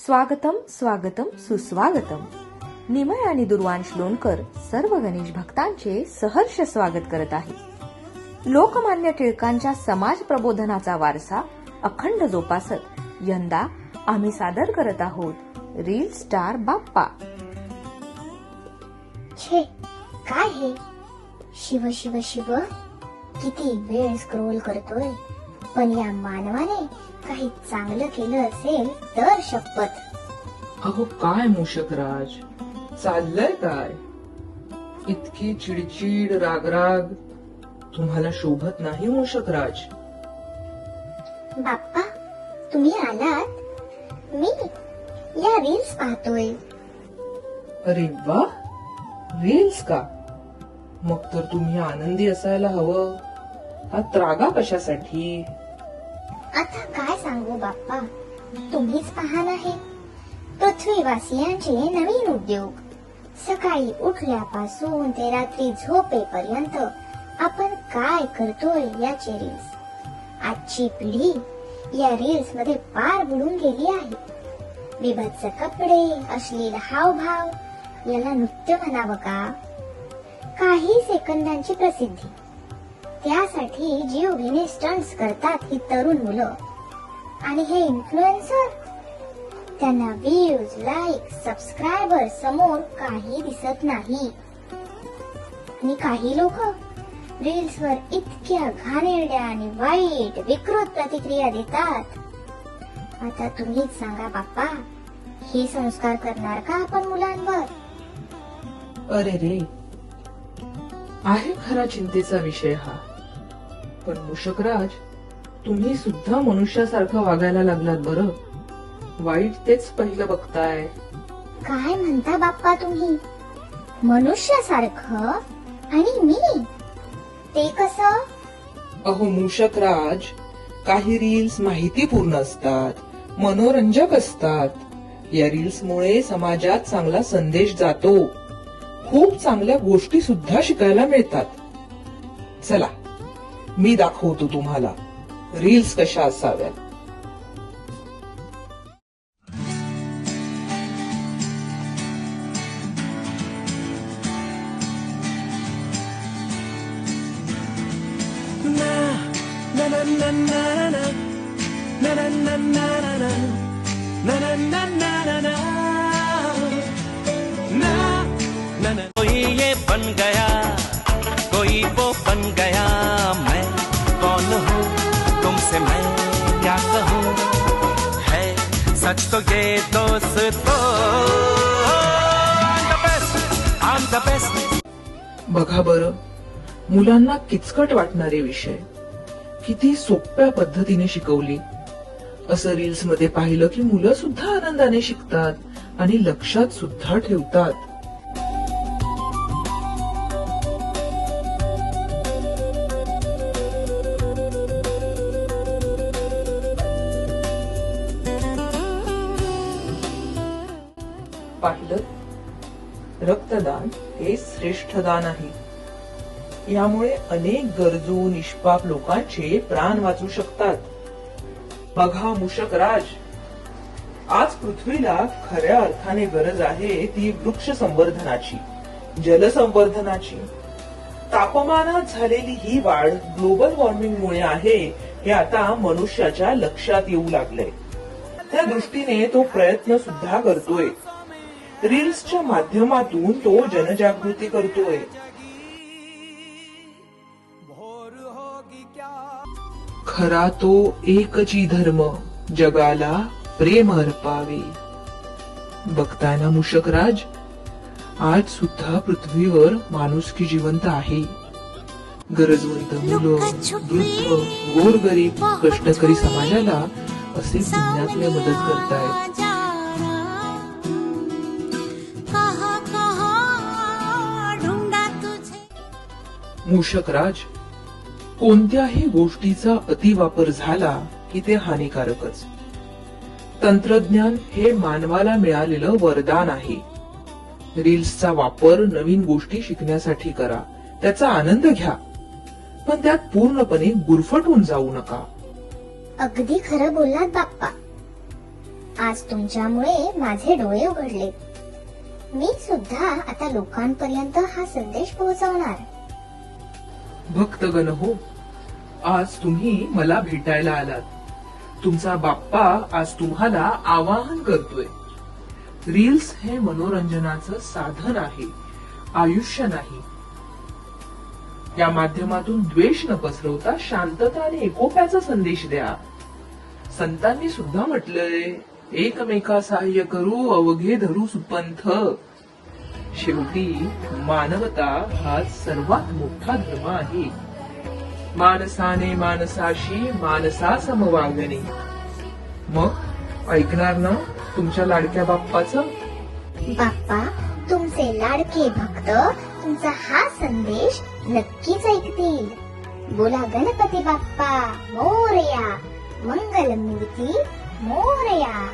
स्वागतम स्वागतम सुस्वागतम. निमय आणि दुर्वांश लोणकर सर्व गणेश भक्तांचे सहर्ष स्वागत करत आहे. लोकमान्य टिळकांच्या समाज प्रबोधनाचा वारसा अखंड जोपासत यंदा आम्ही सादर करत आहोत रील स्टार बाप्पा. छे, काय हे? शिव शिव शिव, किती वेळ स्क्रोल करतोय, पण या मानवाने काही चांगलं केलं असेल तर शपथ. अहो काय मूषकराज, चाललंय काय? इतकी चिडचिड रागराग तुम्हाला शोभत नाही मूषकराज. बाप्पा, तुम्ही आलात? मी या रील्स पाहतोय. अरे वा, रील्स का? मग तर तुम्ही आनंदी असायला हवं. हा त्रागा कशासाठी? आता काय सांगू बाप्पा, तुम्हीच पाहत आहे. पृथ्वीवासियांचे नवीन उद्योग. सकाळी उठल्यापासून ते रात्री झोपेपर्यंत आपण काय करतोय याचे रील्स. आजची पिढी या रील्स मध्ये पार बुडून गेली आहे. विभत्स कपडे, अश्लील हावभाव, याला नृत्य म्हणावं का? काही सेकंदांची प्रसिद्धी, त्यासाठी जीव घेणे स्टंट्स करतात ही तरुण मुलं. आणि हे इन्फ्लुएन्सर, त्यांना व्ह्यूज, लाईक, सबस्क्रायबर समोर काही दिसत नाही. आणि काही लोक रील्स वर इतक्या घाणेरड्या आणि वाईट विकृत प्रतिक्रिया देतात. आता तुम्हीच सांगा बाप्पा, हे संस्कार करणार का आपण मुलांवर? अरे रे, आहे खरा चिंतेचा विषय हा. पण मूषकराज, तुम्ही सुद्धा मनुष्यासारखं वागायला लागलात बरं. वाईट तेच पहिलं बघताय. काय म्हणता बाप्पा तुम्ही? मनुष्यासारखं? आणि मी ते कसं? अहो मूषकराज, काही रील्स माहितीपूर्ण असतात, मनोरंजक असतात. या रील्समुळे समाजात चांगला संदेश जातो. खूप चांगल्या गोष्टी सुद्धा शिकायला मिळतात. चला, मी दाखवतो तुम्हाला रील्स कशा असाव्यात. कोई ये बन गया, कोई वो बन गया, मैं कौन हूँ, तुमसे मैं क्या कहूँ, है सच तो ये दोस्तों, I'm the best. बघा बरं, मुलांना किचकट वाटणारे विषय किती सोप्या पद्धतीने शिकवली. असं रील्स मध्ये पाहिलं की मुलं सुद्धा आनंदाने शिकतात आणि लक्षात सुद्धा ठेवतात. पाहिलं, रक्तदान हे श्रेष्ठ दान आहे. यामुळे अनेक गरजू निष्पाप लोकांचे प्राण वाचू शकतात. बघा मूषकराज, आज पृथ्वीला खऱ्या अर्थाने गरज आहे ती वृक्ष संवर्धनाची, जलसंवर्धनाची. तापमानात झालेली ही वाढ ग्लोबल वॉर्मिंगमुळे आहे हे आता मनुष्याच्या लक्षात येऊ लागलंय. त्या दृष्टीने तो प्रयत्न सुद्धा करतोय. रील्सच्या माध्यमातून तो जनजागृती करतोय. खरा तो एकची धर्म, जगाला प्रेम अर्पावे. बघताय ना मूषकराज, आज सुद्धा पृथ्वीवर माणुसकी जिवंत आहे. गरजवंत मुलं, वृद्ध, गोरगरीब, कष्टकरी समाजाला असे पुण्यातले मदत करतायत. मूषकराज, कोणत्याही गोष्टीचा अतिवापर झाला की ते हानिकारकच. तंत्रज्ञान हे मानवाला मिळालेलं वरदान आहे. रील्सचा वापर नवीन गोष्टी शिकण्यासाठी करा, त्याचा आनंद घ्या, पण त्यात पूर्णपणे गुरफटून जाऊ नका. अगदी खरं बोललात बाप्पा. आज तुमच्यामुळे माझे डोळे उघडले. मी सुद्धा आता लोकांपर्यंत हा संदेश पोहोचवणार. भक्तगण हो, आज तुम्ही मला भेटायला आलात. तुमचा बाप्पा आज तुम्हाला आवाहन करतोय. रील्स हे मनोरंजनाचं साधन आहे, आयुष्य नाही. या माध्यमातून द्वेष न पसरवता शांतता आणि एकोप्याचा संदेश द्या. संतांनी सुद्धा म्हटलंय, एकमेका सहाय्य करू अवघे धरू सुपंथ. शेवटी मानवता हा सर्वात मोठा धर्म आहे. माणसाने माणसाशी माणसा समवागणे. मग ऐकणार ना तुमच्या लाडक्या बाप्पाचं? बाप्पा, तुमचे लाडके भक्त तुमचा हा संदेश नक्कीच ऐकतील. बोला गणपती बाप्पा मोरया, मंगलमूर्ती मोरया.